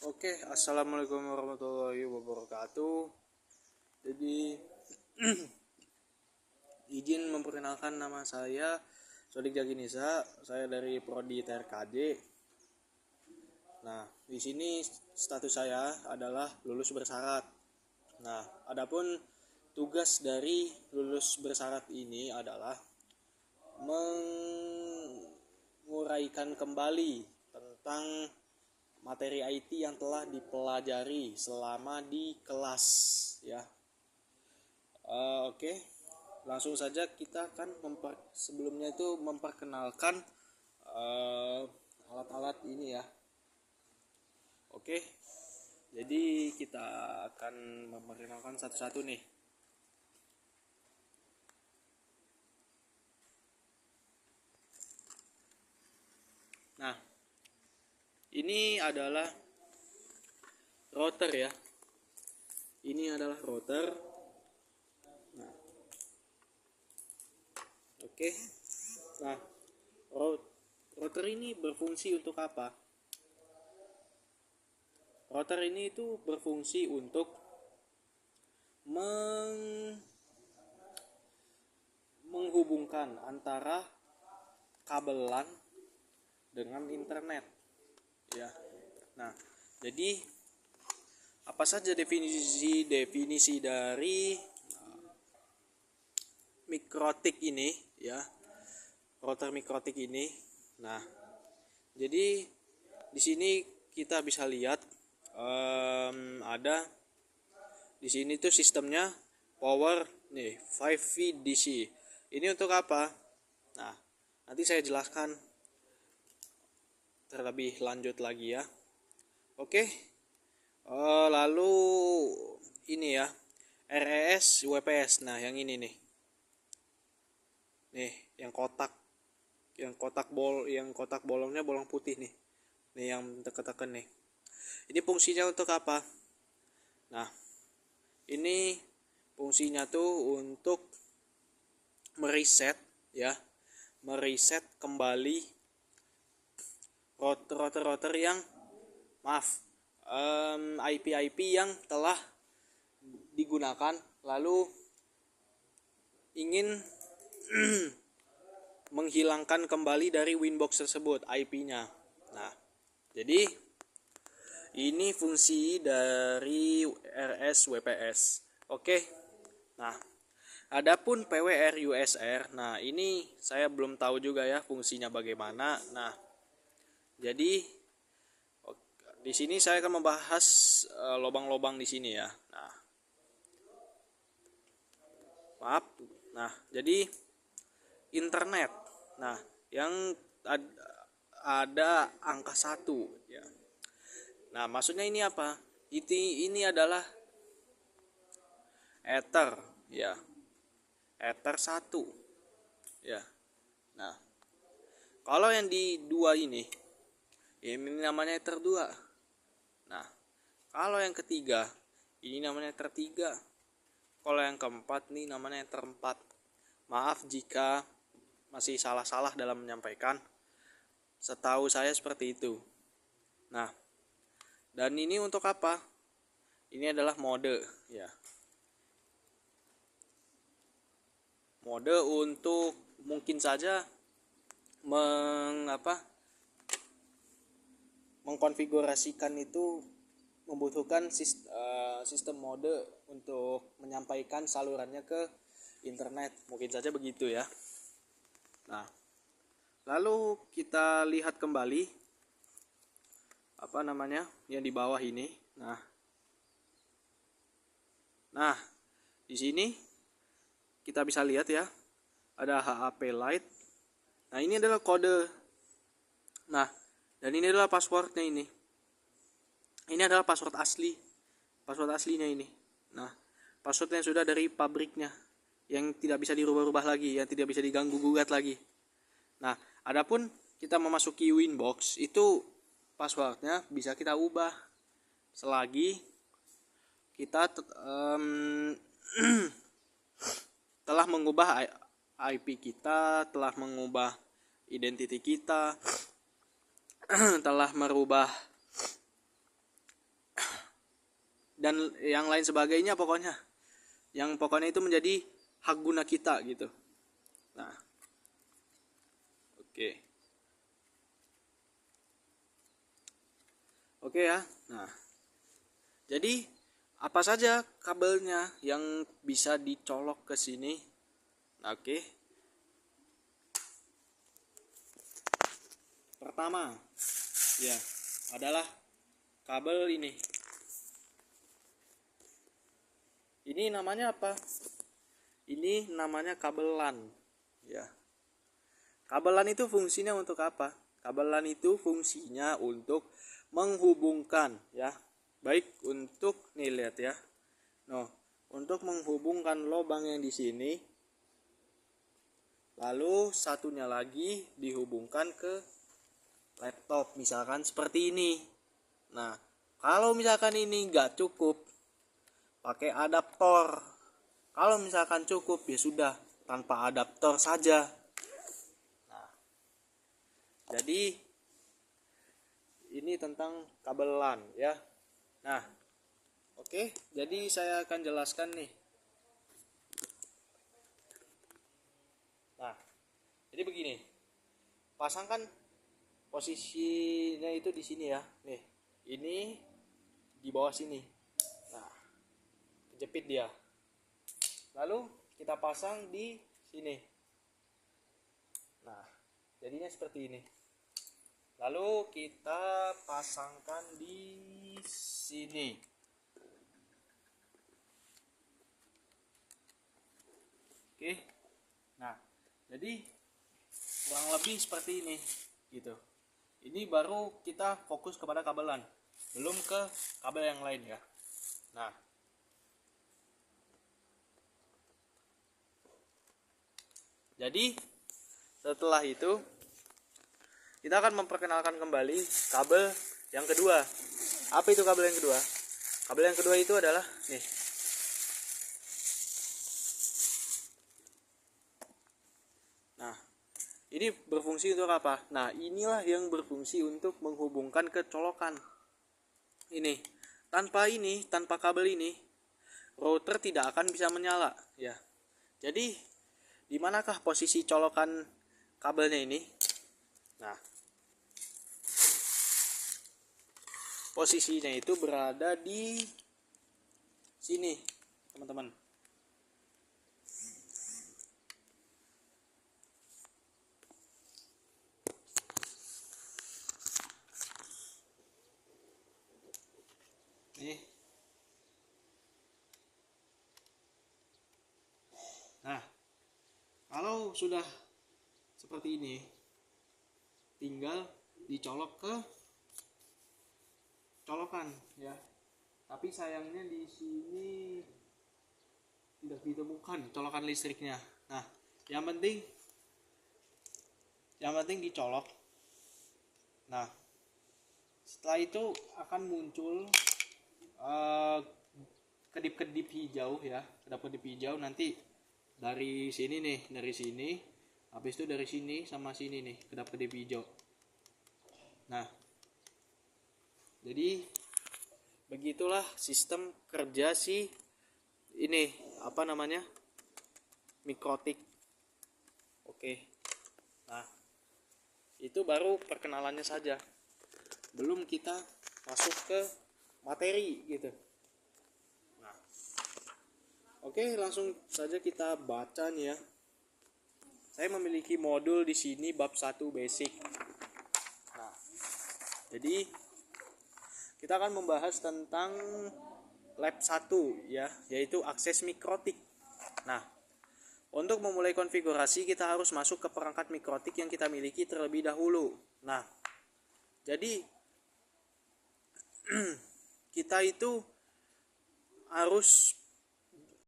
Oke, assalamualaikum warahmatullahi wabarakatuh. Jadi, izin memperkenalkan nama saya Sodik Jaginisa. Saya dari Prodi TRKJ. Nah, di sini status saya adalah lulus bersyarat. Nah, adapun tugas dari lulus bersyarat ini adalah menguraikan kembali tentang materi IT yang telah dipelajari selama di kelas ya. Oke, langsung saja kita akan sebelumnya itu memperkenalkan alat-alat ini ya. Oke, jadi kita akan memperkenalkan satu-satu nih. Nah, ini adalah router ya. Ini adalah router. Nah, oke. Nah, router ini berfungsi untuk apa? Router ini itu berfungsi untuk menghubungkan antara kabelan dengan internet ya. Nah, jadi apa saja definisi dari mikrotik ini ya, router mikrotik ini. Nah, jadi di sini kita bisa lihat ada di sini tuh sistemnya power nih 5V DC. Ini untuk apa? Nah, nanti saya jelaskan terlebih lanjut lagi ya. Oke. Lalu ini ya, RES WPS. Nah, yang ini nih. Nih, yang kotak bolongnya bolong putih nih. Nih yang tekan-tekan nih. Ini fungsinya untuk apa? Nah, ini fungsinya tuh untuk mereset kembali router yang IP yang telah digunakan lalu ingin menghilangkan kembali dari Winbox tersebut IP-nya. Nah, jadi ini fungsi dari RS WPS. Oke. Nah, adapun PWR USR, nah ini saya belum tahu juga ya fungsinya bagaimana. Nah, jadi di sini saya akan membahas lobang-lobang di sini ya. Nah, maaf. Nah, jadi internet. Nah, yang ada angka 1 ya. Nah, maksudnya ini apa? Ini adalah Ether ya. Ether 1 ya. Nah, kalau yang di 2 ini namanya Ether 2. Nah, kalau yang ketiga ini namanya Ether 3. Kalau yang keempat nih namanya Ether 4. Maaf jika masih salah-salah dalam menyampaikan. Setahu saya seperti itu. Nah, dan ini untuk apa? Ini adalah mode ya. Mode untuk mungkin saja mengkonfigurasikan itu membutuhkan sistem mode untuk menyampaikan salurannya ke internet. Mungkin saja begitu ya. Nah, lalu kita lihat kembali yang di bawah ini. Nah, di sini kita bisa lihat ya, ada HAP Lite. Nah, ini adalah kode. Nah, dan ini adalah passwordnya ini. Ini adalah password aslinya ini. Nah, passwordnya sudah dari pabriknya, yang tidak bisa dirubah-rubah lagi, yang tidak bisa diganggu-gugat lagi. Nah, adapun kita memasuki Winbox, itu passwordnya bisa kita ubah selagi kita telah mengubah IP kita, telah mengubah identity kita, telah merubah dan yang lain sebagainya pokoknya. Yang pokoknya itu menjadi hak guna kita gitu. Nah, oke. Oke ya. Nah, jadi apa saja kabelnya yang bisa dicolok ke sini? Nah, oke. Pertama, ya, adalah kabel ini. Ini namanya apa? Ini namanya kabel LAN, ya. Kabel LAN itu fungsinya untuk apa? Kabel LAN itu fungsinya untuk menghubungkan, ya. Baik untuk nih lihat ya. Nah, untuk menghubungkan lubang yang di sini, lalu satunya lagi dihubungkan ke laptop, misalkan seperti ini. Nah, kalau misalkan ini nggak cukup, pakai adaptor. Kalau misalkan cukup, ya sudah, tanpa adaptor saja. Nah, jadi ini tentang kabel LAN ya. Nah, oke, jadi saya akan jelaskan nih. Nah, jadi begini. Pasangkan posisinya itu di sini ya. Nih, ini di bawah sini. Nah, kejepit dia. Lalu kita pasang di sini. Nah, jadinya seperti ini. Lalu kita pasangkan di sini. Oke. Nah, jadi kurang lebih seperti ini gitu. Ini baru kita fokus kepada kabelan, belum ke kabel yang lain ya. Nah, jadi setelah itu kita akan memperkenalkan kembali kabel yang kedua. Apa itu kabel yang kedua? Kabel yang kedua itu adalah nih. Nah, ini berfungsi untuk apa? Nah, inilah yang berfungsi untuk menghubungkan ke colokan. Ini, tanpa kabel ini, router tidak akan bisa menyala ya. Jadi, di manakah posisi colokan kabelnya ini? Nah, posisinya itu berada di sini, teman-teman. Nih. Nah, kalau sudah seperti ini, tinggal dicolok ke colokan ya. Tapi sayangnya di sini tidak ditemukan colokan listriknya. Nah, yang penting dicolok. Nah, setelah itu akan muncul kedip-kedip hijau ya, kedip-kedip hijau nanti dari sini nih, dari sini, habis itu dari sini sama sini nih, kedip-kedip hijau. Nah, jadi begitulah sistem kerja si ini apa namanya, mikrotik. Oke, nah itu baru perkenalannya saja, belum kita masuk ke materi gitu. Nah, oke, langsung saja kita baca nih ya. Saya memiliki modul di sini bab 1 basic. Nah, jadi kita akan membahas tentang lab 1 ya, yaitu akses mikrotik. Nah, untuk memulai konfigurasi kita harus masuk ke perangkat mikrotik yang kita miliki terlebih dahulu. Nah, jadi kita itu harus